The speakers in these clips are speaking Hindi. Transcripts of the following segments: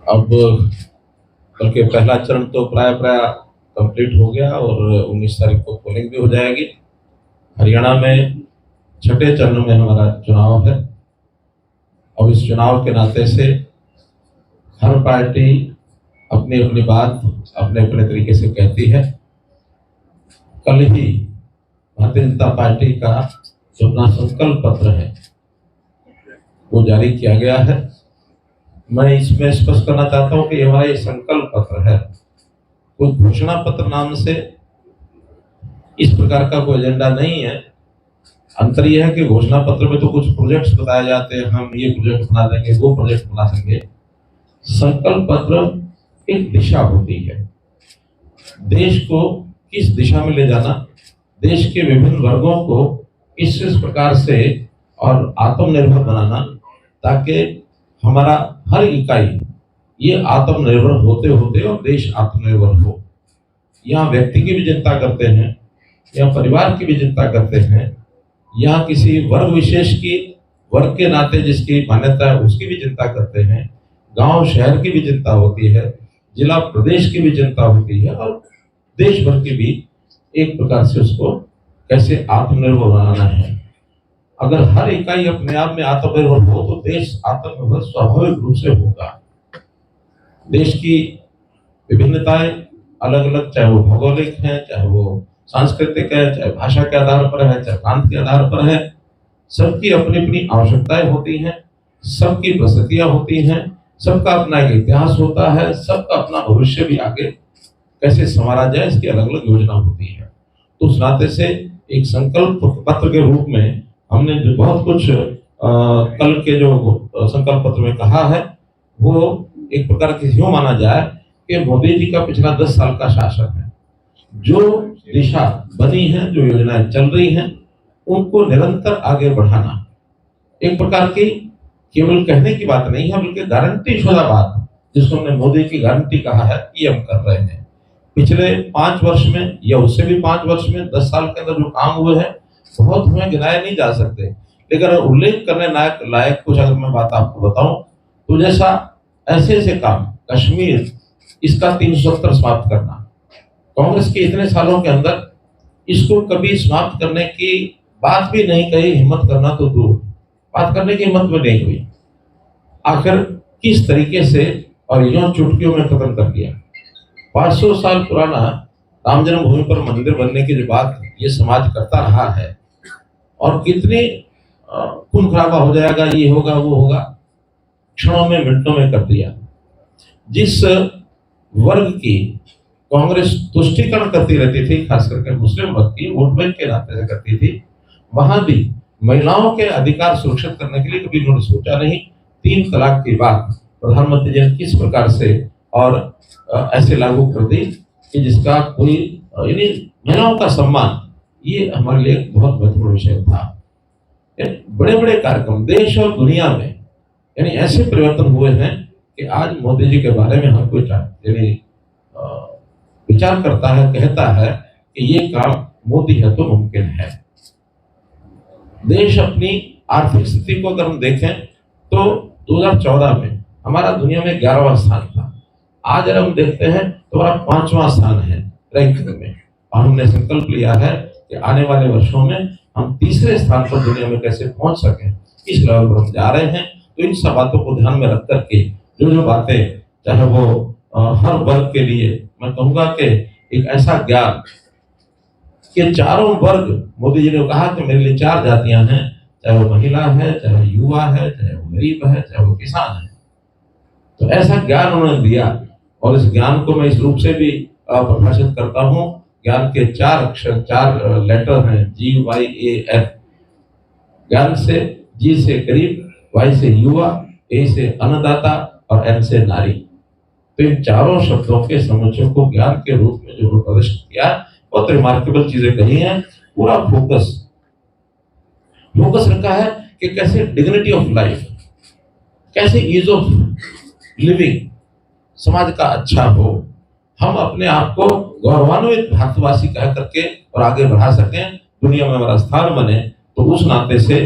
अब बल्कि पहला चरण तो प्राय कंप्लीट हो गया और 19 तारीख को पोलिंग भी हो जाएगी। हरियाणा में छठे चरण में हमारा चुनाव है और इस चुनाव के नाते से हर पार्टी अपनी अपनी बात अपने अपने तरीके से कहती है। कल ही भारतीय जनता पार्टी का जो अपना संकल्प पत्र है वो जारी किया गया है। मैं इसमें स्पष्ट करना चाहता हूं कि हमारा ये संकल्प पत्र है, कोई घोषणा पत्र नाम से इस प्रकार का कोई एजेंडा नहीं है। अंतर यह है कि घोषणा पत्र में तो कुछ प्रोजेक्ट्स बताए जाते हैं, हम ये प्रोजेक्ट बना देंगे, वो प्रोजेक्ट बना देंगे। संकल्प पत्र एक दिशा होती है, देश को किस दिशा में ले जाना, देश के विभिन्न वर्गों को किस प्रकार से और आत्मनिर्भर बनाना, ताकि हमारा हर इकाई ये आत्मनिर्भर होते होते और देश आत्मनिर्भर हो। यहाँ व्यक्ति की भी चिंता करते हैं, यहाँ परिवार की भी चिंता करते हैं, यहाँ किसी वर्ग विशेष की वर्ग के नाते जिसकी मान्यता है उसकी भी चिंता करते हैं, गांव शहर की भी चिंता होती है, जिला प्रदेश की भी चिंता होती है और देश भर की भी एक प्रकार से उसको कैसे आत्मनिर्भर बनाना है। अगर हर इकाई अपने आप में आत्मनिर्भर हो तो देश आत्मनिर्भर स्वाभाविक रूप से होगा। देश की विभिन्नताएं अलग अलग, चाहे वो भौगोलिक है, चाहे वो सांस्कृतिक है, चाहे भाषा के आधार पर है, चाहे प्रांत के आधार पर है, सबकी अपनी अपनी आवश्यकताएं होती हैं, सबकी परिस्थितियां होती हैं, सबका अपना एक इतिहास होता है, सबका अपना भविष्य भी आगे कैसे संवारा जाए इसकी अलग अलग योजना होती है। तो उस नाते से एक संकल्प पत्र के रूप में हमने जो बहुत कुछ कल के जो संकल्प पत्र में कहा है वो एक प्रकार की यूं माना जाए कि मोदी जी का पिछला 10 साल का शासन है, जो दिशा बनी है, जो योजनाएं चल रही हैं, उनको निरंतर आगे बढ़ाना। एक प्रकार की केवल कहने की बात नहीं है, बल्कि गारंटी शुदा बात, जिसको हमने मोदी की गारंटी कहा है, ये हम कर रहे हैं। पिछले 5 वर्ष में या उससे भी 5 वर्ष में 10 साल के अंदर जो काम हुए हैं बहुत हमें गिनाए नहीं जा सकते, लेकिन अगर उल्लेख करने लायक कुछ अगर मैं बात आपको बताऊं तो जैसा ऐसे काम, कश्मीर इसका 370 समाप्त करना, कांग्रेस के इतने सालों के अंदर इसको कभी समाप्त करने की बात भी नहीं कही, हिम्मत करना तो दूर, बात करने की हिम्मत भी नहीं हुई। आखिर किस तरीके से और यूं चुटकियों में खत्म कर दिया। 500 साल पुराना राम जन्मभूमि पर मंदिर बनने की जो बात ये समाज करता रहा है और कितनी खून खराबा हो जाएगा, ये होगा वो होगा, क्षणों में मिनटों में कर दिया। जिस वर्ग की कांग्रेस तुष्टीकरण करती रहती थी, खास करके मुस्लिम वर्ग की, वोट बैंक के नाते से करती थी, वहां भी महिलाओं के अधिकार सुरक्षित करने के लिए कभी उन्होंने सोचा नहीं। 3 तलाक की बात प्रधानमंत्री जी ने किस प्रकार से और ऐसे लागू कर दी कि जिसका कोई यानी महिलाओं का सम्मान, ये हमारे लिए बहुत महत्वपूर्ण विषय था। बड़े बड़े कार्यक्रम देश और दुनिया में यानी ऐसे परिवर्तन हुए हैं कि आज मोदी जी के बारे में हर कोई यानी विचार करता है, कहता है कि ये काम मोदी है तो मुमकिन है। देश अपनी आर्थिक स्थिति को अगर हम देखें तो 2014 में हमारा दुनिया में 11वां स्थान था, आज अगर हम देखते हैं तो हमारा 5वां स्थान है रैंकिंग में, और हमने संकल्प लिया है कि आने वाले वर्षों में हम 3रे स्थान पर दुनिया में कैसे पहुंच सकें, इस लेवल पर हम जा रहे हैं। तो इन सब बातों को ध्यान में रख करके जो बातें, चाहे वो हर वर्ग के लिए मैं कहूंगा कि एक ऐसा ज्ञान कि चारों वर्ग, मोदी जी ने कहा कि मेरे लिए 4 जातियां हैं, चाहे वो महिला है, चाहे युवा है, चाहे वो गरीब है, चाहे वो किसान है। तो ऐसा ज्ञान उन्होंने दिया और इस ज्ञान को मैं इस रूप से भी प्रभाषित करता हूँ। ज्ञान के 4 अक्षर, 4 लेटर हैं, GYAN। ज्ञान से G से गरीब, Y से युवा, A से अन्नदाता और N से नारी। तो इन चारों शब्दों के समुच्चय को ज्ञान के रूप में जो प्रदर्शित किया, बहुत रिमार्केबल चीजें कही हैं। पूरा फोकस रखा है कि कैसे डिग्निटी ऑफ लाइफ, कैसे ईज ऑफ लिविंग समाज का अच्छा हो, हम अपने आप को गौरवान्वित भारतवासी कह करके और आगे बढ़ा सकें, दुनिया में हमारा स्थान बने। तो उस नाते से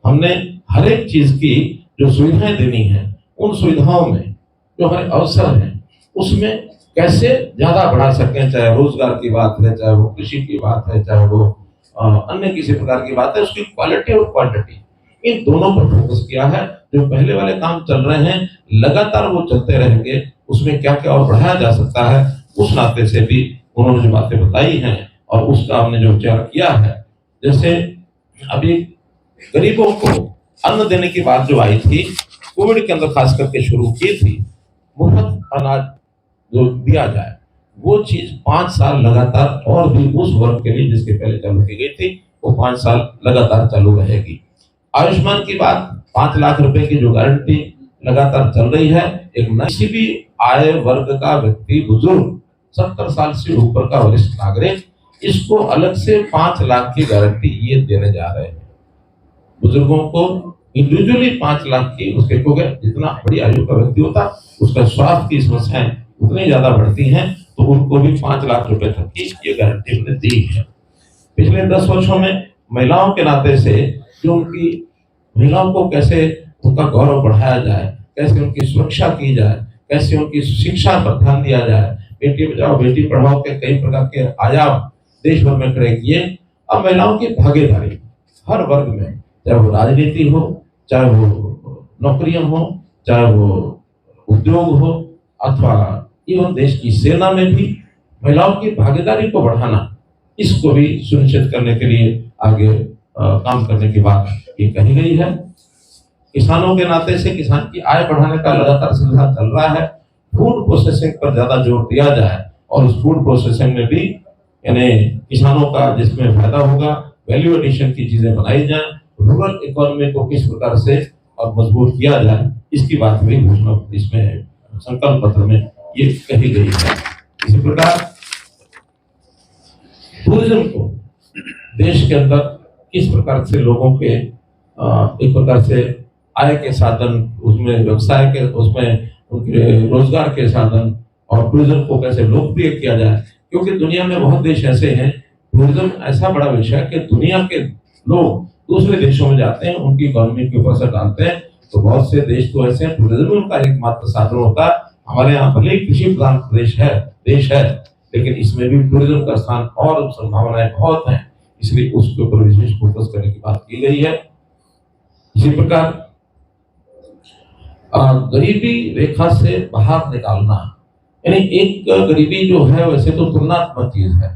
हमने हर एक चीज की जो सुविधाएं देनी है उन सुविधाओं में जो हमारे अवसर हैं उसमें कैसे ज्यादा बढ़ा सकें, चाहे रोजगार की बात है, चाहे वो कृषि की बात है, चाहे वो अन्य किसी प्रकार की बात है, उसकी क्वालिटी और क्वांटिटी इन दोनों पर फोकस किया है। जो पहले वाले काम चल रहे हैं लगातार वो चलते रहेंगे, उसमें क्या क्या और बढ़ाया जा सकता है उस नाते से भी उन्होंने जो बातें बताई हैं और उसका हमने जो विचार किया है। जैसे अभी गरीबों को अन्न देने की बात जो आई थी, कोविड के अंदर खास करके शुरू की थी, मुफ्त अनाज जो दिया जाए, वो चीज 5 साल लगातार और भी उस वर्ग के लिए जिसके पहले चालू की गई थी वो 5 साल लगातार चालू रहेगी। आयुष्मान की बात, 5 लाख रुपए की जो गारंटी लगातार चल रही है, एक किसी भी आय वर्ग का व्यक्ति, बुजुर्ग, 70 साल से ऊपर का वरिष्ठ नागरिक, इसको अलग से 5 लाख की गारंटी ये देने जा रहे हैं। बुजुर्गों को इंडिविजुअली 5 लाख की, उसके को जितना बड़ी आयु का व्यक्ति होता उसका स्वास्थ्य की समस्याएं उतनी ज्यादा बढ़ती हैं, तो उनको भी 5 लाख रुपए तक की ये गारंटी हमने दी है। पिछले 10 वर्षों में महिलाओं के नाते से जो उनकी महिलाओं को कैसे उनका गौरव बढ़ाया जाए, कैसे उनकी सुरक्षा की जाए, कैसे उनकी शिक्षा पर ध्यान दिया जाए, बेटी बचाओ बेटी पढ़ाओ के कई प्रकार के आयाम देश भर में खड़े किए। अब महिलाओं की भागीदारी हर वर्ग में, चाहे वो राजनीति हो, चाहे वो नौकरियां हो, चाहे वो उद्योग हो, अथवा एवं देश की सेना में भी महिलाओं की भागीदारी को बढ़ाना, इसको भी सुनिश्चित करने के लिए आगे काम करने की बात ये कही गई है। किसानों के नाते से किसान की आय बढ़ाने का लगातार सिलसिला चल रहा है। फूड प्रोसेसिंग पर ज्यादा जोर दिया जाए और उस फूड प्रोसेसिंग में भी यानी किसानों का जिसमें फायदा होगा, वैल्यू एडिशन की चीजें बनाई जाए, रूरल इकोनॉमी को किस प्रकार से और मजबूत किया जाए, इसकी बात भी घोषणा इसमें संकल्प पत्र में ये कही गई है। इसी प्रकार टूरिज्म को देश के अंदर किस प्रकार से लोगों के एक प्रकार से आय के साधन, उसमें व्यवसाय के, उसमें उनके रोजगार के साधन, और टूरिज्म को कैसे लोकप्रिय किया जाए, क्योंकि दुनिया में बहुत देश ऐसे हैं, टूरिज्म ऐसा बड़ा विषय है कि दुनिया के लोग दूसरे देशों में जाते हैं, उनकी इकोनॉमी के ऊपर असर डालते हैं। तो बहुत से देश तो ऐसे हैं टूरिज्म उनका एकमात्र साधन होता है। हमारे यहाँ भले ही कृषि प्रधान देश है, लेकिन इसमें भी टूरिज्म का स्थान और संभावनाएं बहुत हैं, इसलिए उसके ऊपर विशेष फोकस करने की बात की गई है। इसी प्रकार गरीबी रेखा से बाहर निकालना, यानी एक गरीबी जो है वैसे तो तुलनात्मक चीज है,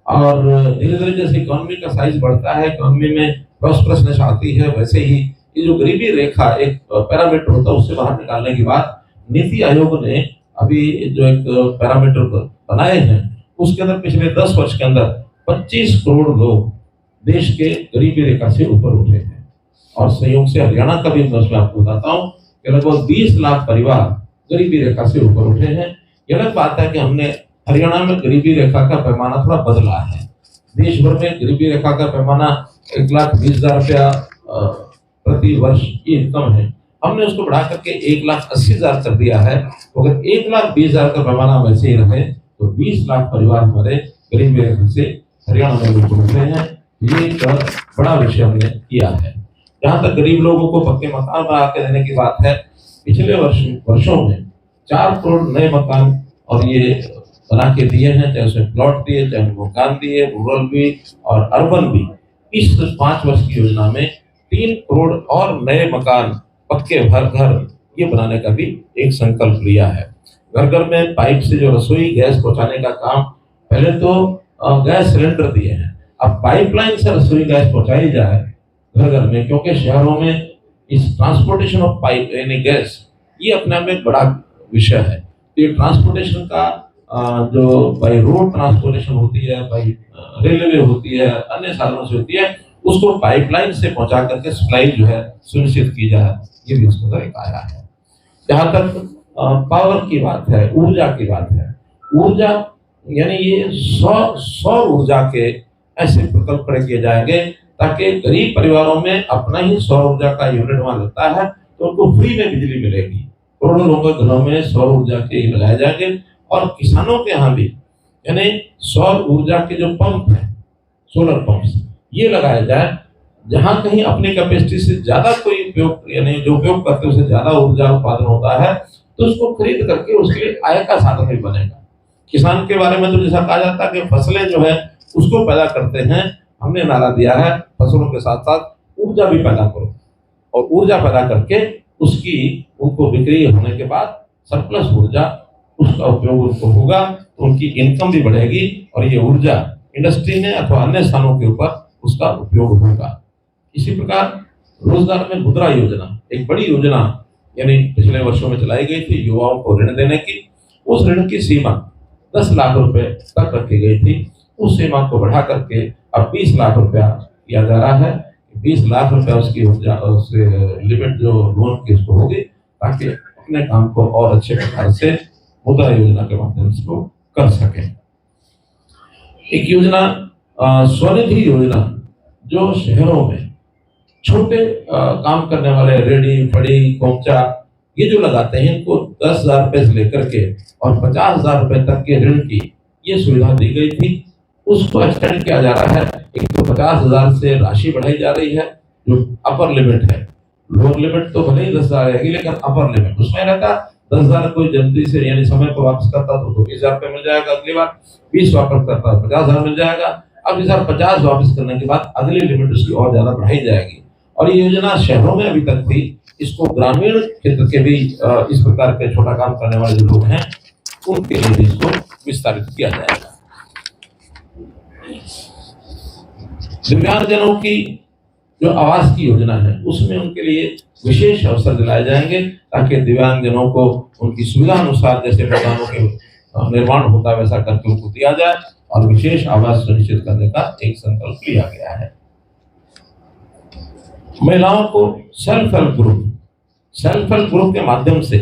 और धीरे धीरे जैसे इकोनॉमी का साइज बढ़ता है, इकोनॉमी में प्रॉस्परसनेस आती है, वैसे ही ये जो गरीबी रेखा एक पैरामीटर होता है उससे बाहर निकालने की बात नीति आयोग ने अभी जो एक पैरामीटर बनाए हैं, उसके अंदर पिछले 10 वर्ष के अंदर 25 करोड़ लोग देश के गरीबी रेखा से ऊपर उठे हैं। और संयोग से हरियाणा का भी मैं आपको बताता हूँ कि लगभग 20 लाख परिवार गरीबी रेखा से ऊपर उठे हैं। यह अलग बात है कि हमने हरियाणा में गरीबी रेखा का पैमाना थोड़ा बदला है। देश भर में गरीबी रेखा का पैमाना 1,20,000 रुपया प्रति वर्ष की इनकम है, हमने उसको बढ़ा करके 1,80,000 कर दिया है। तो अगर 1,20,000 का पैमाना वैसे ही रहे तो 20 लाख परिवार हमारे गरीबी रेखा से हरियाणा में ऊपर उठे हैं। ये एक बड़ा विषय हमने किया है। जहाँ तक गरीब लोगों को पक्के मकान बना के देने की बात है, पिछले वर्षों में 4 करोड़ नए मकान और ये बना के दिए हैं, चाहे उसमें प्लॉट दिए, चाहे मकान दिए, रूरल भी और अर्बन भी। इस 5 वर्ष की योजना में 3 करोड़ और नए मकान, पक्के घर ये बनाने का भी एक संकल्प लिया है। घर घर में पाइप से जो रसोई गैस पहुंचाने का काम, पहले तो गैस सिलेंडर दिए हैं, अब पाइपलाइन से रसोई गैस पहुंचाई जाए घर घर में, क्योंकि शहरों में इस ट्रांसपोर्टेशन ऑफ पाइप यानी गैस ये अपने आप में एक बड़ा विषय है। तो ये ट्रांसपोर्टेशन का जो बाई रोड ट्रांसपोर्टेशन होती है, बाई रेलवे होती है, अन्य साधनों से होती है, उसको पाइपलाइन से पहुंचा करके सप्लाई जो है सुनिश्चित की जाए, ये भी उसका एक आया है। जहाँ तक पावर की बात है, ऊर्जा की बात है, ऊर्जा यानी ये सौर ऊर्जा के ऐसे प्रकल्प खड़े किए जाएंगे ताकि गरीब परिवारों में अपना ही सौर ऊर्जा का यूनिट वहां लगता है तो उनको फ्री में बिजली मिलेगी। करोड़ों लोगों के घरों में सौर ऊर्जा के लगाए जाएंगे। और किसानों के यहाँ भी यानी सौर ऊर्जा के जो पंप है, सोलर पंप्स, ये लगाया जाए। जहाँ कहीं अपनी कैपेसिटी से ज्यादा कोई उपयोग यानी जो उपयोग करते हैं उससे ज्यादा ऊर्जा उत्पादन होता है, तो उसको खरीद करके उसके लिए आय का साधन भी बनेगा। किसान के बारे में तो जैसा कहा जाता है कि फसलें जो है उसको पैदा करते हैं, हमने नारा दिया है फसलों के साथ साथ ऊर्जा भी पैदा करो, और ऊर्जा पैदा करके उसकी उनको बिक्री होने के बाद सरप्लस ऊर्जा उसका उपयोग उनको होगा, तो उनकी इनकम भी बढ़ेगी और ये ऊर्जा इंडस्ट्री में अथवा अन्य स्थानों के ऊपर उसका उपयोग होगा। इसी प्रकार रोजगार में मुद्रा योजना एक बड़ी योजना यानी पिछले वर्षों में चलाई गई थी युवाओं को ऋण देने की। उस ऋण की सीमा 10 लाख रुपए तक रखी गई थी, उस सीमा को बढ़ा करके अब 20 लाख रुपया किया जा रहा है। 20 लाख रुपया उसकी लिमिट जो लोन की उसको होगी, ताकि अपने काम को और अच्छे प्रकार से मुद्रा योजना के माध्यम से वो कर सके। एक योजना स्वनिधि योजना, जो शहरों में छोटे काम करने वाले रेडी फड़ी कोमचा ये जो लगाते हैं, इनको 10,000 रुपए से लेकर के और 50,000 रुपए तक के ऋण की ये सुविधा दी गई थी। उसको एक्सटेंड किया जा रहा है। एक तो 50,000 से राशि बढ़ाई जा रही है जो अपर लिमिट है, लोअर लिमिट तो भले ही 10,000 रहेगी, लेकिन अपर लिमिट उसमें रहता 10,000 कोई जल्दी से यानी समय पर वापस करता तो 20,000 रुपये मिल जाएगा, अगली बार 20 वापस करता 50,000 मिल जाएगा। अब इस बार 50 वापस करने के बाद अगली लिमिट उसकी और ज्यादा बढ़ाई जाएगी। और ये योजना शहरों में अभी तक थी, इसको ग्रामीण क्षेत्र के भी इस प्रकार के छोटा काम करने वाले जो लोग हैं उनके लिए भी इसको विस्तारित किया जाएगा। दिव्यांगजनों की जो आवास की योजना है उसमें उनके लिए विशेष अवसर दिलाए जाएंगे, ताकि दिव्यांगजनों को उनकी सुविधा अनुसार जैसे मकानों के निर्माण होता है वैसा करके उनको दिया जाए, और विशेष आवास सुनिश्चित करने का एक संकल्प लिया गया है। महिलाओं को सेल्फ हेल्प ग्रुप के माध्यम से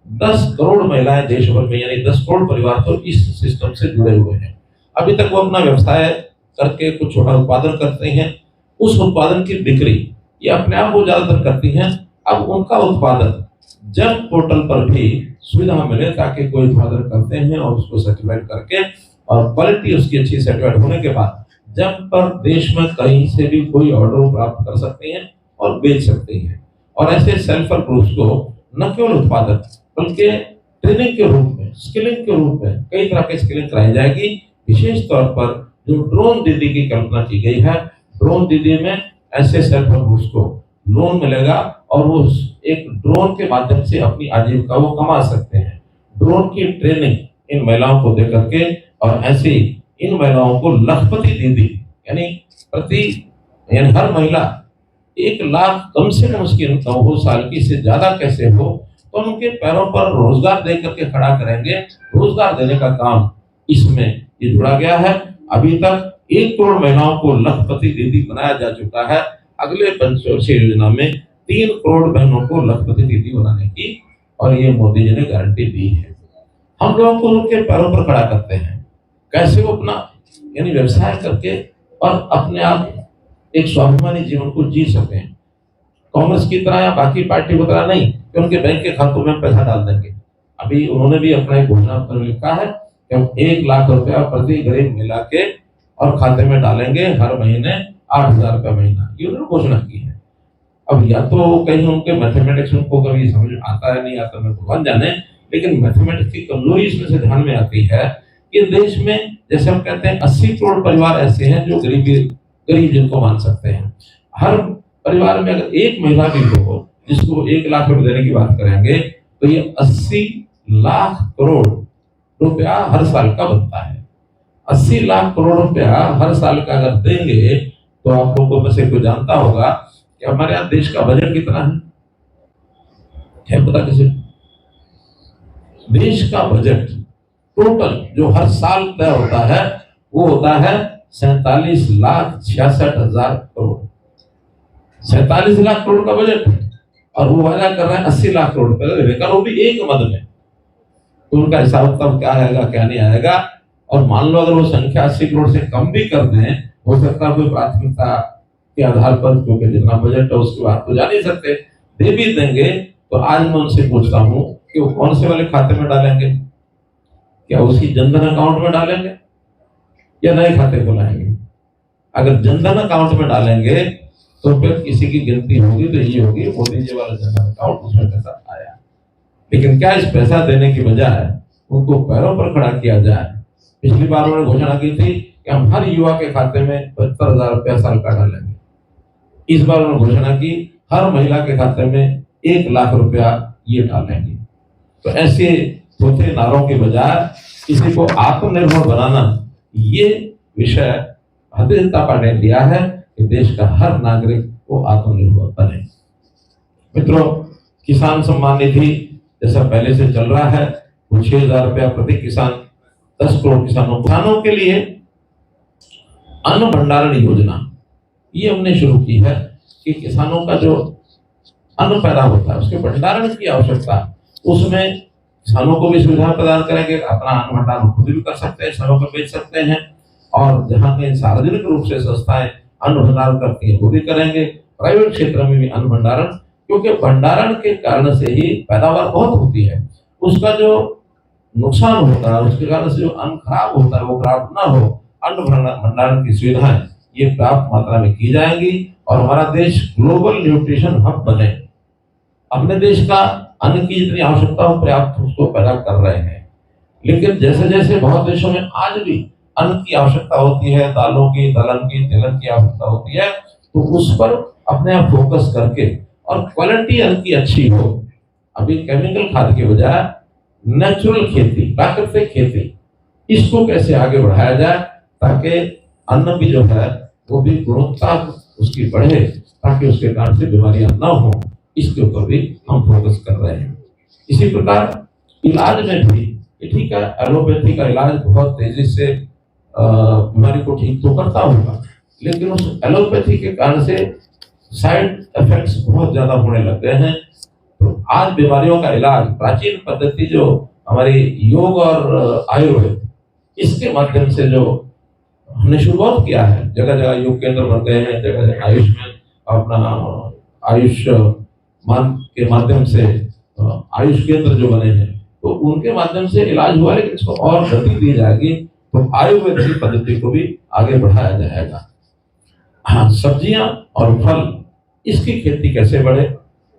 10 करोड़ महिलाएं देश भर में यानी 10 करोड़ परिवार तो इस सिस्टम से जुड़े हुए हैं। अभी तक वो अपना व्यवसाय करके कुछ छोटा उत्पादन करते हैं, उस उत्पादन की बिक्री ये अपने आप वो ज्यादातर करती हैं। अब उनका उत्पादन जब पोर्टल पर भी सुविधा मिले, ताकि कोई उत्पादन करते हैं और उसको सर्टिफाइड करके और क्वालिटी उसकी अच्छी सर्टिफाइड होने के बाद जब पर देश में कहीं से भी कोई ऑर्डर प्राप्त कर सकते हैं और बेच सकते हैं। और ऐसे सेल्फ हेल्प ग्रुप्स को न केवल उत्पादन बल्कि ट्रेनिंग के रूप में, स्किलिंग के रूप में कई तरह की स्किलिंग कराई जाएगी। विशेष तौर पर जो ड्रोन दीदी की कल्पना की गई है, ड्रोन दीदी में ऐसे सेल्फ हेल्प ग्रुप्स को लोन मिलेगा और वो एक ड्रोन के माध्यम से अपनी आजीविका वो कमा सकते हैं। ड्रोन की ट्रेनिंग इन महिलाओं को दे करके और ऐसे इन महिलाओं को लखपति दीदी यानी हर महिला 1 लाख कम से कम उसकी इनकम हो साल की, से ज्यादा कैसे हो, तो उनके पैरों पर रोजगार दे करके खड़ा करेंगे। रोजगार देने का काम इसमें ये जुड़ा गया है। अभी तक 1 करोड़ महिलाओं को लखपति दीदी बनाया जा चुका है। अगले पंचवर्षीय योजना में 3 करोड़ बहनों को लखपति दीदी बनाने की और ये मोदी जी ने गारंटी दी है। हम लोगों को उनके पैरों पर खड़ा करते हैं, कैसे वो अपना यानी व्यवसाय करके और अपने आप एक स्वाभिमानी जीवन को जी सके। कांग्रेस की तरह या बाकी पार्टी की तरह नहीं कि उनके बैंक के खातों में पैसा डाल देंगे। अभी उन्होंने भी अपना एक घोषणा पत्र लिखा है कि हम 1 लाख रुपया प्रति गरीब मिला के और खाते में डालेंगे हर महीने 8,000 रुपया महीना, ये उन्होंने घोषणा की है। अब या तो कहीं उनके मैथमेटिक्स उनको कभी समझ आता है नहीं आता, मैं भगवान जाने, लेकिन मैथमेटिक्स की कमजोरी इसमें से ध्यान में आती है कि देश में जैसे हम कहते हैं 80 करोड़ परिवार ऐसे हैं जो गरीब जिनको मान सकते हैं। हर परिवार में अगर एक महिला भी हो जिसको 1 लाख रुपए देने की बात करेंगे तो ये 80 लाख करोड़ रुपया हर साल का बनता है। 80 लाख करोड़ रुपया हर साल का अगर देंगे तो आप लोगों में से कोई जानता होगा कि हमारे यहाँ देश का बजट कितना है पता किसी? देश का बजट टोटल जो हर साल तय होता है वो होता है 47,66,000 करोड़। 47 लाख करोड़ का बजट और वो वादा कर रहे हैं 80 लाख करोड़ रुपए लेकर, वो भी एक मद में। तो उनका हिसाब तब क्या आएगा क्या नहीं आएगा। और मान लो अगर वो संख्या 80 करोड़ से कम भी कर दें, हो सकता है कोई प्राथमिकता के आधार पर, क्योंकि जितना बजट है उसके बाद तो जा नहीं सकते, दे भी देंगे तो आज मैं उनसे पूछता हूँ कि वो कौन से वाले खाते में डालेंगे? क्या उसकी जनधन अकाउंट में डालेंगे या नए खाते खोलाएंगे? अगर जनधन अकाउंट में डालेंगे तो फिर किसी की गिनती होगी तो ये होगी मोदी जी वाला जनधन अकाउंट, उसमें पैसा आया। लेकिन क्या इस पैसा देने की बजाय उनको पैरों पर खड़ा किया जाए? पिछली बार उन्होंने घोषणा की थी कि हम हर युवा के खाते में 72,000 रुपया साल का डालेंगे। इस बार उन्होंने घोषणा की हर महिला के खाते में 1 लाख रुपया ये डालेंगे। तो ऐसे चौथे नारों के बजाय किसी को आत्मनिर्भर बनाना, ये विषय भारतीय जनता पार्टी ने लिया है कि देश का हर नागरिक को आत्मनिर्भर बने। मित्रों, किसान सम्मान निधि जैसा पहले से चल रहा है, वो 6,000 रुपया प्रति किसान, 10 करोड़ किसानों के लिए अन्न भंडारण योजना ये हमने शुरू की है कि किसानों का जो अन्न पैदा होता है उसके भंडारण की आवश्यकता, उसमें किसानों को भी सुविधा प्रदान करेंगे, अपना अन्न भंडारण खुद भी कर सकते हैं, समय पर बेच सकते हैं, और जहां के सार्वजनिक रूप से संस्थाएं अन्न भंडारण करती है वो भी करेंगे, प्राइवेट क्षेत्र में भी अन्न भंडारण, क्योंकि भंडारण के कारण से ही पैदावार बहुत होती है। उसका जो नुकसान होता है, उसके कारण से जो अन्न खराब होता है वो खराब ना हो, अन्न भंडारण की सुविधाएं ये पर्याप्त मात्रा में की जाएंगी और हमारा देश ग्लोबल न्यूट्रिशन हब बने। अपने देश का अन्न की जितनी आवश्यकता हो पर्याप्त उसको पैदा कर रहे हैं, लेकिन जैसे जैसे बहुत देशों में आज भी अन्न की आवश्यकता होती है, दालों की, दलहन की, तिलहन की आवश्यकता होती है, तो उस पर अपने आप फोकस करके और क्वालिटी अन्न की अच्छी हो। अभी केमिकल खाद के बजाय नेचुरल खेती, प्राकृतिक खेती, इसको कैसे आगे बढ़ाया जाए ताकि अन्न भी जो है वो भी गुणवत्ता उसकी बढ़े, ताकि उसके कारण से बीमारियां ना हो, इसके ऊपर भी हम फोकस कर रहे हैं। इसी प्रकार इलाज में भी ठीक है, एलोपैथी का इलाज बहुत तेजी से बीमारी को ठीक तो करता होगा, लेकिन उस एलोपैथी के कारण से साइड इफेक्ट्स बहुत ज्यादा होने लग गए हैं। तो आज बीमारियों का इलाज प्राचीन पद्धति जो हमारी योग और आयुर्वेद, इसके माध्यम से जो हमने शुरुआत किया है, जगह जगह योग केंद्र बन गए हैं, जगह जगह आयुष में अपना आयुष मान के माध्यम से आयुष केंद्र जो बने हैं, तो उनके माध्यम से इलाज हुआ, लेकिन इसको और गति दी जाएगी तो आयुर्वेद की पद्धति को भी आगे बढ़ाया जाएगा। हाँ, सब्जियां और फल इसकी खेती कैसे बढ़े,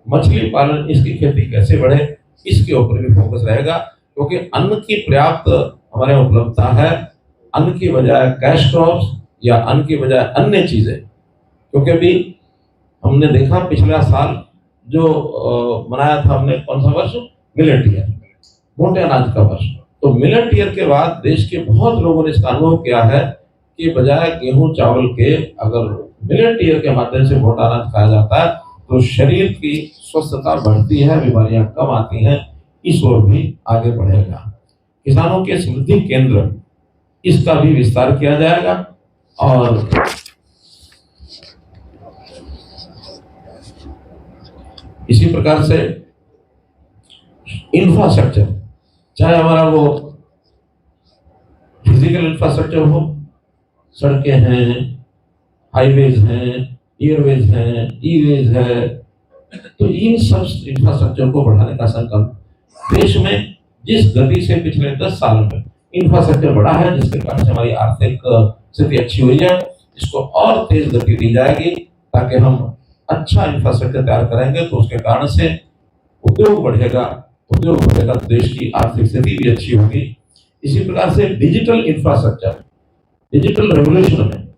मछली पालन इसकी खेती कैसे बढ़े, इसके ऊपर भी फोकस रहेगा, क्योंकि अन्न की पर्याप्त हमारे उपलब्धता है। अन्न की बजाय कैश क्रॉप्स या अन्न की बजाय अन्य चीजें, क्योंकि अभी हमने देखा पिछला साल जो मनाया था हमने, कौन सा वर्ष, मिलेट ईयर, मोटे अनाज का वर्ष। तो मिलेट ईयर के बाद देश के बहुत लोगों ने इसका अनुभव किया है कि बजाय गेहूं चावल के अगर मिलेट ईयर के माध्यम से मोटा अनाज खाया जाता है तो शरीर की स्वस्थता बढ़ती है, बीमारियां कम आती हैं, इस ओर भी आगे बढ़ेगा। किसानों के समृद्धि केंद्र, इसका भी विस्तार किया जाएगा और इसी प्रकार से इंफ्रास्ट्रक्चर, चाहे हमारा वो फिजिकल इंफ्रास्ट्रक्चर हो, सड़कें हैं, हाईवेज हैं, एयरवेज हैं, ईवेज है, तो इन सब इंफ्रास्ट्रक्चर को बढ़ाने का संकल्प देश में जिस गति से पिछले 10 साल में इंफ्रास्ट्रक्चर बढ़ा है, जिसके कारण से हमारी आर्थिक स्थिति अच्छी हुई है, इसको और तेज गति दी जाएगी ताकि हम अच्छा इंफ्रास्ट्रक्चर तैयार करेंगे तो उसके कारण से उद्योग बढ़ेगा तो देश की आर्थिक स्थिति भी अच्छी होगी। इसी प्रकार से डिजिटल इंफ्रास्ट्रक्चर, डिजिटल रेवोल्यूशन में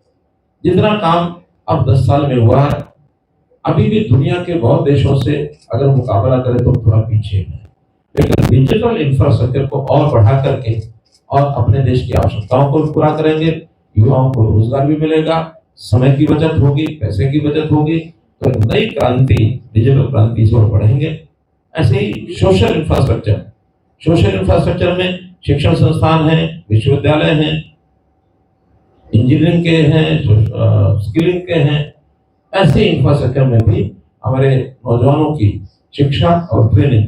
जितना काम अब 10 साल में हुआ है, अभी भी दुनिया के बहुत देशों से अगर मुकाबला करें तो थोड़ा पीछे है, लेकिन डिजिटल इंफ्रास्ट्रक्चर को और बढ़ा करके और अपने देश की आवश्यकताओं को पूरा करेंगे, युवाओं को रोजगार भी मिलेगा, समय की बचत होगी, पैसे की बचत होगी, तो नई क्रांति, डिजिटल क्रांति से और बढ़ेंगे। ऐसे ही सोशल इंफ्रास्ट्रक्चर में शिक्षण संस्थान हैं, विश्वविद्यालय हैं, इंजीनियरिंग के हैं, स्किलिंग के हैं, ऐसे इंफ्रास्ट्रक्चर में भी हमारे नौजवानों की शिक्षा और ट्रेनिंग,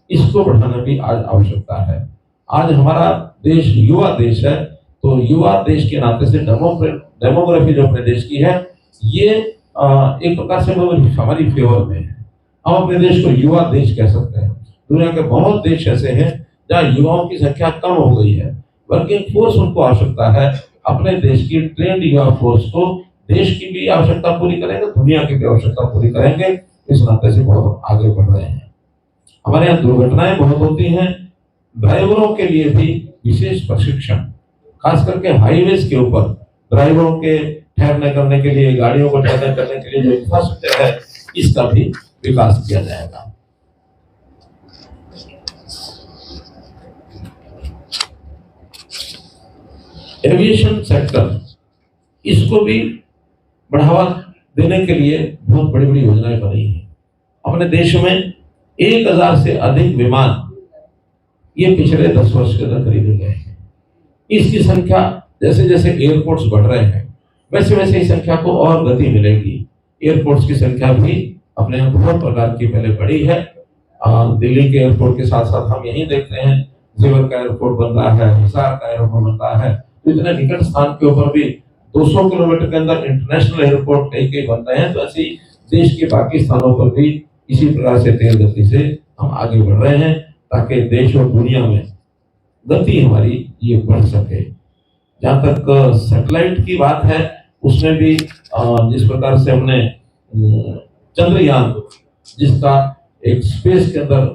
इसको बढ़ाना भी आज आवश्यकता है। आज हमारा देश युवा देश है, तो युवा देश के नाते से डेमोग्राफी जो अपने देश की है, ये एक प्रकार से हमारी फेवर में है। हम अपने देश को युवा देश कह सकते हैं। दुनिया के बहुत देश ऐसे हैं जहाँ युवाओं की संख्या कम हो गई है, वर्किंग फोर्स उनको आवश्यकता है, अपने देश की ट्रेंड युवा फोर्स को देश की भी आवश्यकता पूरी करेंगे, दुनिया की भी आवश्यकता पूरी करेंगे। इस नाते से बहुत आगे बढ़ रहे हैं। हमारे यहाँ दुर्घटनाएं बहुत होती हैं। ड्राइवरों के लिए भी विशेष प्रशिक्षण, खास करके हाईवेज के ऊपर ड्राइवरों के ठहरने करने के लिए, गाड़ियों को ठहरने करने के लिए जो इंफ्रास्ट्रक्चर है, इसका भी विकास किया जाएगा। एविएशन सेक्टर, इसको भी बढ़ावा देने के लिए बहुत बड़ी बड़ी योजनाएं बनी हैं। अपने देश में 1000 से अधिक विमान ये पिछले 10 वर्ष के अंदर खरीदे गए हैं। इसकी संख्या जैसे जैसे एयरपोर्ट्स बढ़ रहे हैं, वैसे वैसे इस संख्या को और गति मिलेगी। एयरपोर्ट्स की संख्या भी अपने यहाँ बहुत प्रकार की पहले बढ़ी है। दिल्ली के एयरपोर्ट के साथ साथ हम यही देखते हैं, जेवर का एयरपोर्ट बन रहा है, हिसार का एयरपोर्ट बन रहा है। तो इतने निकट स्थान के ऊपर भी 200 किलोमीटर के अंदर इंटरनेशनल एयरपोर्ट कई कई बन रहे हैं। तो ऐसी देश के बाकी स्थानों पर भी इसी प्रकार से तेज गति से हम आगे बढ़ रहे हैं, ताकि देश और दुनिया में गति हमारी ये बढ़ सके। जहाँ तक सैटेलाइट की बात है, उसमें भी जिस प्रकार से हमने चंद्रयान, जिसका एक स्पेस के अंदर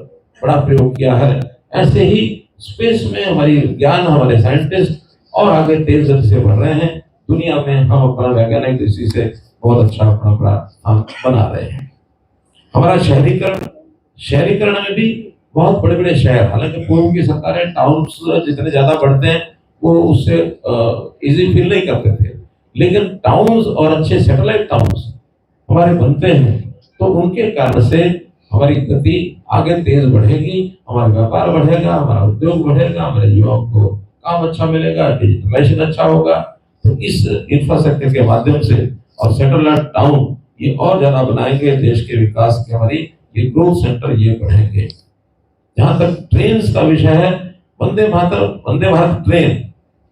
बड़ा प्रयोग किया है, ऐसे ही स्पेस में हमारी ज्ञान, हमारे साइंटिस्ट और आगे तेज गति से बढ़ रहे हैं। दुनिया में हम अपना वैज्ञानिक दृष्टि से बहुत अच्छा अपना बड़ा हम बना रहे हैं। हमारा शहरीकरण में भी बहुत बड़े बड़े शहर, हालांकि पूर्व की सरकारें टाउन्स जितने ज्यादा बढ़ते हैं वो उससे इजी फील नहीं करते थे, लेकिन टाउन्स और अच्छे सैटेलाइट टाउन्स हमारे बनते हैं, तो उनके कारण से हमारी गति आगे तेज बढ़ेगी, हमारा व्यापार बढ़ेगा, हमारा उद्योग बढ़ेगा, हमारे युवाओं को काम अच्छा मिलेगा, डिजिटलाइजेशन अच्छा होगा। तो इस इंफ्रास्ट्रक्चर के माध्यम से और सैटेलाइट टाउन ये और ज्यादा बनाएंगे, देश के विकास के हमारी ये ग्रोथ सेंटर ये बढ़ेंगे। जहां तक ट्रेन का विषय है, वंदे भारत ट्रेन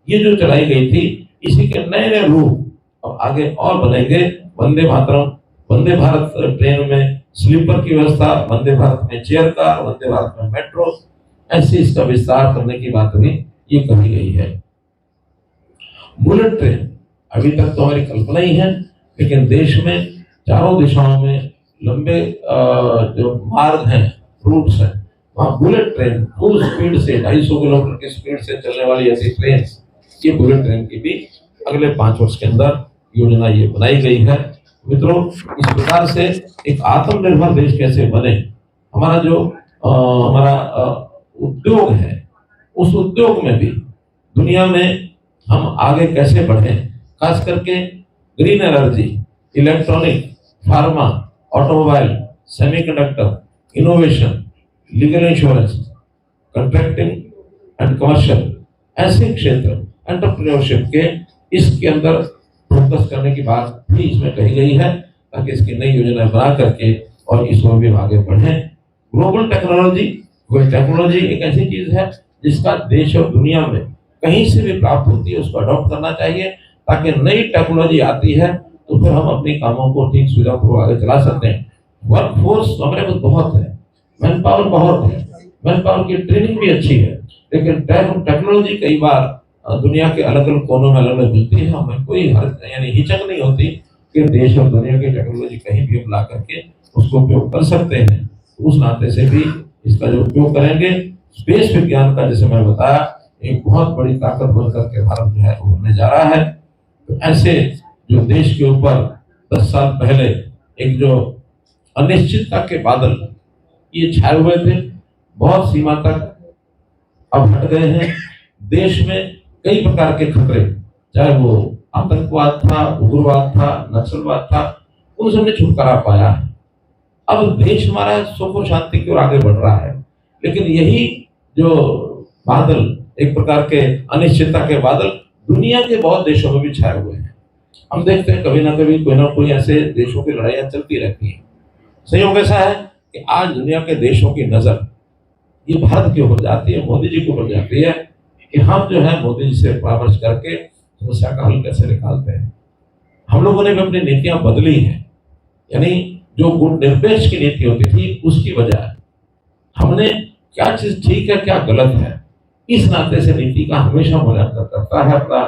ये जो चलाई गई थी, इसी के नए नए रूप अब आगे और बनेंगे। वंदे भारत ट्रेन में स्लीपर की व्यवस्था, वंदे भारत में चेयर कार, वंदे भारत में मेट्रो, ऐसे इसका विस्तार करने की बात भी ये कही गई है। बुलेट ट्रेन अभी तक तो हमारी कल्पना ही है, लेकिन देश में चारों दिशाओं में लंबे जो मार्ग हैं, रूट्स हैं, वहाँ बुलेट ट्रेन फुल स्पीड से 250 किलोमीटर की स्पीड से चलने वाली ऐसी ट्रेन, ये बुलेट ट्रेन की भी अगले 5 वर्ष के अंदर योजना ये बनाई गई है। मित्रों, इस प्रकार से एक आत्मनिर्भर देश कैसे बने, हमारा जो हमारा उद्योग है, उस उद्योग में भी दुनिया में हम आगे कैसे बढ़े, खास करके green energy, electronic, pharma, automobile, semiconductor, innovation, legal insurance, contracting and commercial, ऐसे क्षेत्र एंटरप्रेन्योरशिप के इसके अंदर फोकस करने की बात भी इसमें कही गई है, ताकि इसकी नई योजना बना करके और इसमें भी आगे बढ़े। ग्लोबल टेक्नोलॉजी, टेक्नोलॉजी एक ऐसी चीज है जिसका देश और दुनिया में कहीं से भी प्राप्त होती है, उसको अडॉप्ट करना चाहिए, ताकि नई टेक्नोलॉजी आती है तो फिर हम अपने कामों को ठीक सुविधापूर्वक आगे चला सकते हैं। वर्क फोर्स हमारे पास बहुत है, मैन पावर बहुत है, मैन पावर की ट्रेनिंग भी अच्छी है, लेकिन टेक्नोलॉजी कई बार दुनिया के अलग अलग कोनों में अलग अलग मिलती है। हमें कोई यानी हिचक नहीं होती कि देश और दुनिया की टेक्नोलॉजी कहीं भी ला करके उसको उपयोग कर सकते हैं। उस नाते से भी इसका जो उपयोग करेंगे, स्पेस विज्ञान का जैसे मैंने बताया एक बहुत बड़ी ताकत बनकर के भारत जो है उभरने जा रहा है। तो ऐसे जो देश के ऊपर 10 साल पहले एक जो अनिश्चितता के बादल ये छाए हुए थे, बहुत सीमा तक अब हट गए हैं। देश में कई प्रकार के खतरे, चाहे वो आतंकवाद था, उग्रवाद था, नक्सलवाद था, उनसे हमने छुटकारा पाया है। अब देश हमारा सुख और शांति की ओर आगे बढ़ रहा है, लेकिन यही जो बादल, एक प्रकार के अनिश्चितता के बादल दुनिया के बहुत देशों में भी छाए हुए हैं। हम देखते हैं कभी ना कभी कोई ना कोई ऐसे देशों की लड़ाइयां चलती रहती हैं। संयोग ऐसा है कि आज दुनिया के देशों की नजर ये भारत के ऊपर जाती है, मोदी जी के ऊपर जाती है कि हम जो है मोदी जी से परामर्श करके समस्या का हल कैसे निकालते हैं। हम लोगों ने भी अपनी नीतियां बदली हैं, यानी जो गुणनिरपेक्ष की नीति होती थी उसकी बजाय हमने क्या चीज ठीक है क्या गलत है, इस नाते से नीति का हमेशा मूल्यांकन करता है अपना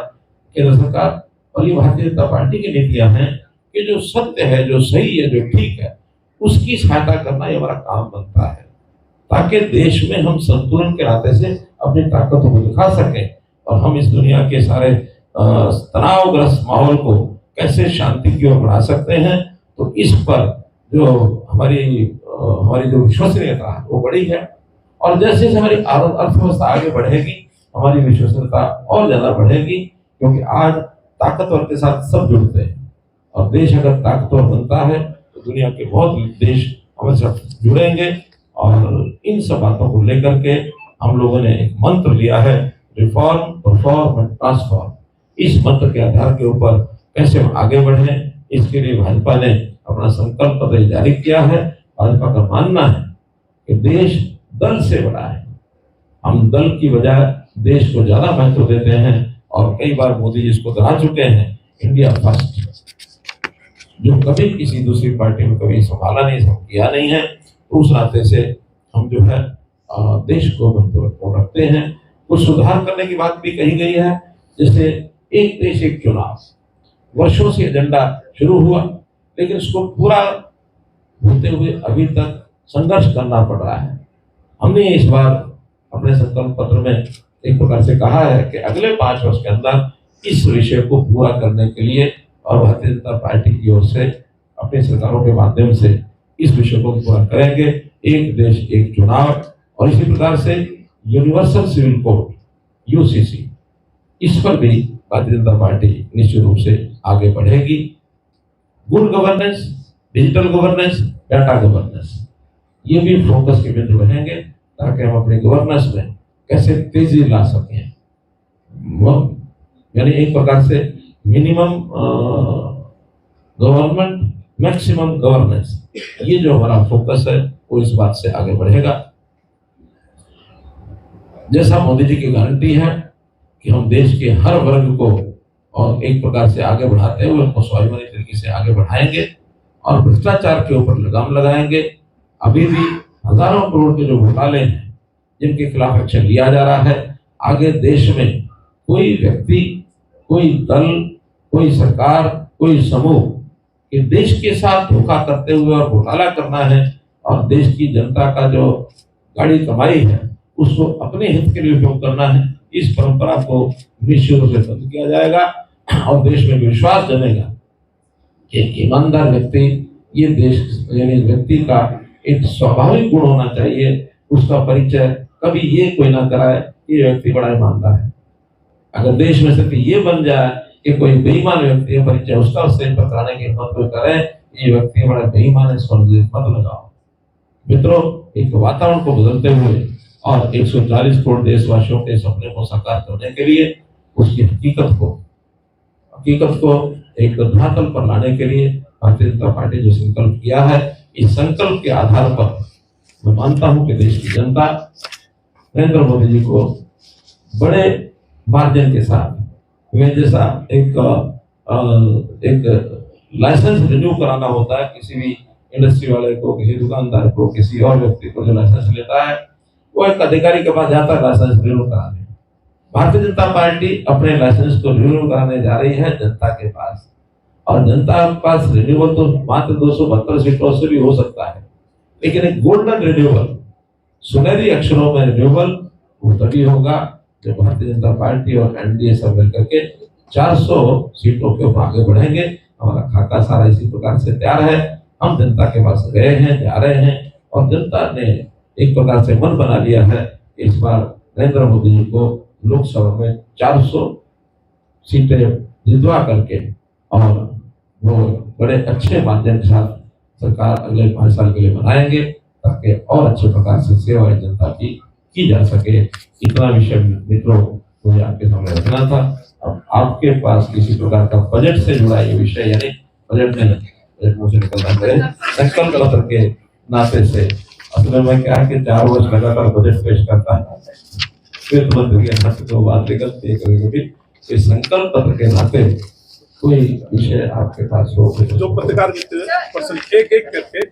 केंद्र सरकार। और ये भारतीय जनता पार्टी की नीतियां हैं कि जो सत्य है, जो सही है, जो ठीक है, उसकी सहायता करना ये हमारा काम बनता है, ताकि देश में हम संतुलन के नाते से अपनी ताकतों को दिखा सकें और हम इस दुनिया के सारे तनावग्रस्त माहौल को कैसे शांति की ओर बढ़ा सकते हैं। तो इस पर जो हमारी जो विश्वसनीयता है वो बड़ी है, और जैसे जैसे हमारी अर्थव्यवस्था आगे बढ़ेगी हमारी विश्वसनीयता और ज्यादा बढ़ेगी, क्योंकि आज ताकतवर के साथ सब जुड़ते हैं और देश अगर ताकतवर बनता है तो दुनिया के बहुत देश हमारे साथ जुड़ेंगे। और इन सब बातों को लेकर के हम लोगों ने एक मंत्र लिया है, रिफॉर्म, परफॉर्म एंड ट्रांसफॉर्म। इस मंत्र के आधार के ऊपर कैसे हम आगे बढ़े, इसके लिए भाजपा ने अपना संकल्प पत्र जारी किया है। भाजपा का मानना है कि देश दल से बड़ा है, हम दल की बजाय देश को ज्यादा महत्व देते हैं और कई बार मोदी जी इसको दोहरा चुके हैं, इंडिया फर्स्ट, जो कभी किसी दूसरी पार्टी में कभी संभाला नहीं, किया नहीं है। तो उस नाते से हम जो है देश को महत्वपूर्ण रखते हैं। कुछ सुधार करने की बात भी कही गई है, जैसे एक देश एक चुनाव, वर्षों से एजेंडा शुरू हुआ लेकिन उसको पूरा होते हुए अभी तक संघर्ष करना पड़ रहा है। हमने इस बार अपने संकल्प पत्र में एक प्रकार से कहा है कि अगले 5 वर्ष के अंदर इस विषय को पूरा करने के लिए और भारतीय जनता पार्टी की ओर से अपनी सरकारों के माध्यम से इस विषय को पूरा करेंगे, एक देश एक चुनाव। और इसी प्रकार से यूनिवर्सल सिविल कोड यूसीसी, इस पर भी भारतीय जनता पार्टी निश्चित रूप से आगे बढ़ेगी। Good governance, digital governance, data governance, ये भी फोकस के बिंदु रहेंगे ताकि हम अपने गवर्नेंस में कैसे तेजी ला सकें। यानी एक प्रकार से मिनिमम गवर्नमेंट, मैक्सिमम गवर्नेंस, ये जो हमारा फोकस है वो इस बात से आगे बढ़ेगा। जैसा मोदी जी की गारंटी है कि हम देश के हर वर्ग को और एक प्रकार से आगे बढ़ाते हुए उनको स्वाभिमानी तरीके से आगे बढ़ाएंगे और भ्रष्टाचार के ऊपर लगाम लगाएंगे। अभी भी हजारों करोड़ के जो घोटाले हैं जिनके खिलाफ एक्शन लिया जा रहा है, आगे देश में कोई व्यक्ति, कोई दल, कोई सरकार, कोई समूह कि देश के साथ धोखा करते हुए और घोटाला करना है और देश की जनता का जो गाड़ी कमाई है उसको अपने हित के लिए उपयोग करना है, इस परंपरा को निश्चित रूप से बंद किया जाएगा और देश में विश्वास जमेगा कि ईमानदार व्यक्ति, ये देश यानी व्यक्ति का एक स्वाभाविक गुण होना चाहिए, उसका परिचय कभी ये कोई ना कराए ये व्यक्ति बड़ा ईमानदार है। अगर देश में सिर्फ ये बन जाए कि कोई बेईमान व्यक्ति है, परिचय उसका उससे पकड़ाने की हिम्मत कोई करे, ये व्यक्ति बड़ा बेईमान है, इसको मत लगाओ। मित्रों, एक वातावरण को बदलते हुए और 140 करोड़ देशवासियों के सपने को साकार करने के लिए उसकी हकीकत को एक धरातल पर लाने के लिए भारतीय जनता पार्टी जो संकल्प किया है, इस संकल्प के आधार पर मैं मानता हूं कि देश की जनता नरेंद्र मोदी जी को बड़े मार्जिन के साथ, जैसा एक लाइसेंस रिन्यू कराना होता है किसी भी इंडस्ट्री वाले को, किसी दुकानदार को, किसी और व्यक्ति को जो लाइसेंस लेता है, वो एक अधिकारी के पास जाता है लाइसेंस रिन्यू कराने। भारतीय जनता पार्टी अपने लाइसेंस को रिन्यू कराने जा रही है जनता के पास, और जनता के पास रिन्यूअल तो मात्र 272 सीटों से भी हो सकता है, लेकिन एक गोल्डन रिन्यूअल, सुनहरी अक्षरों में रिन्यूअल वो तभी होगा जब भारतीय जनता पार्टी और एनडीए सब मिलकर के 400 सीटों के ऊपर आगे बढ़ेंगे। हमारा खाका सारा इसी प्रकार से तैयार है। हम जनता के पास गए हैं, जा रहे हैं, और जनता ने एक प्रकार से मन बना लिया है इस बार नरेंद्र मोदी जी को लोकसभा में 400 सीटें जितवा करके और वो बड़े अच्छे माध्यम के साथ सरकार अगले 5 साल के लिए बनाएंगे ताकि और अच्छे प्रकार से सेवा जनता की जा सके। इतना विषय मित्रों मुझे आपके सामने रखना था। अब आपके पास किसी प्रकार का बजट से जुड़ा ये विषय, यानी बजट में बजट मुझे निकलना पड़े संकल्प पत्र के नाते से, असल में क्या है कि 4 वर्ष लगातार बजट पेश करता है, फिर मंत्री के नाते तो बात निकलती है कभी-कभी, इस संकल्प पत्र के नाते कोई विषय आपके पास हो जो पत्रकार मित्र एक एक करके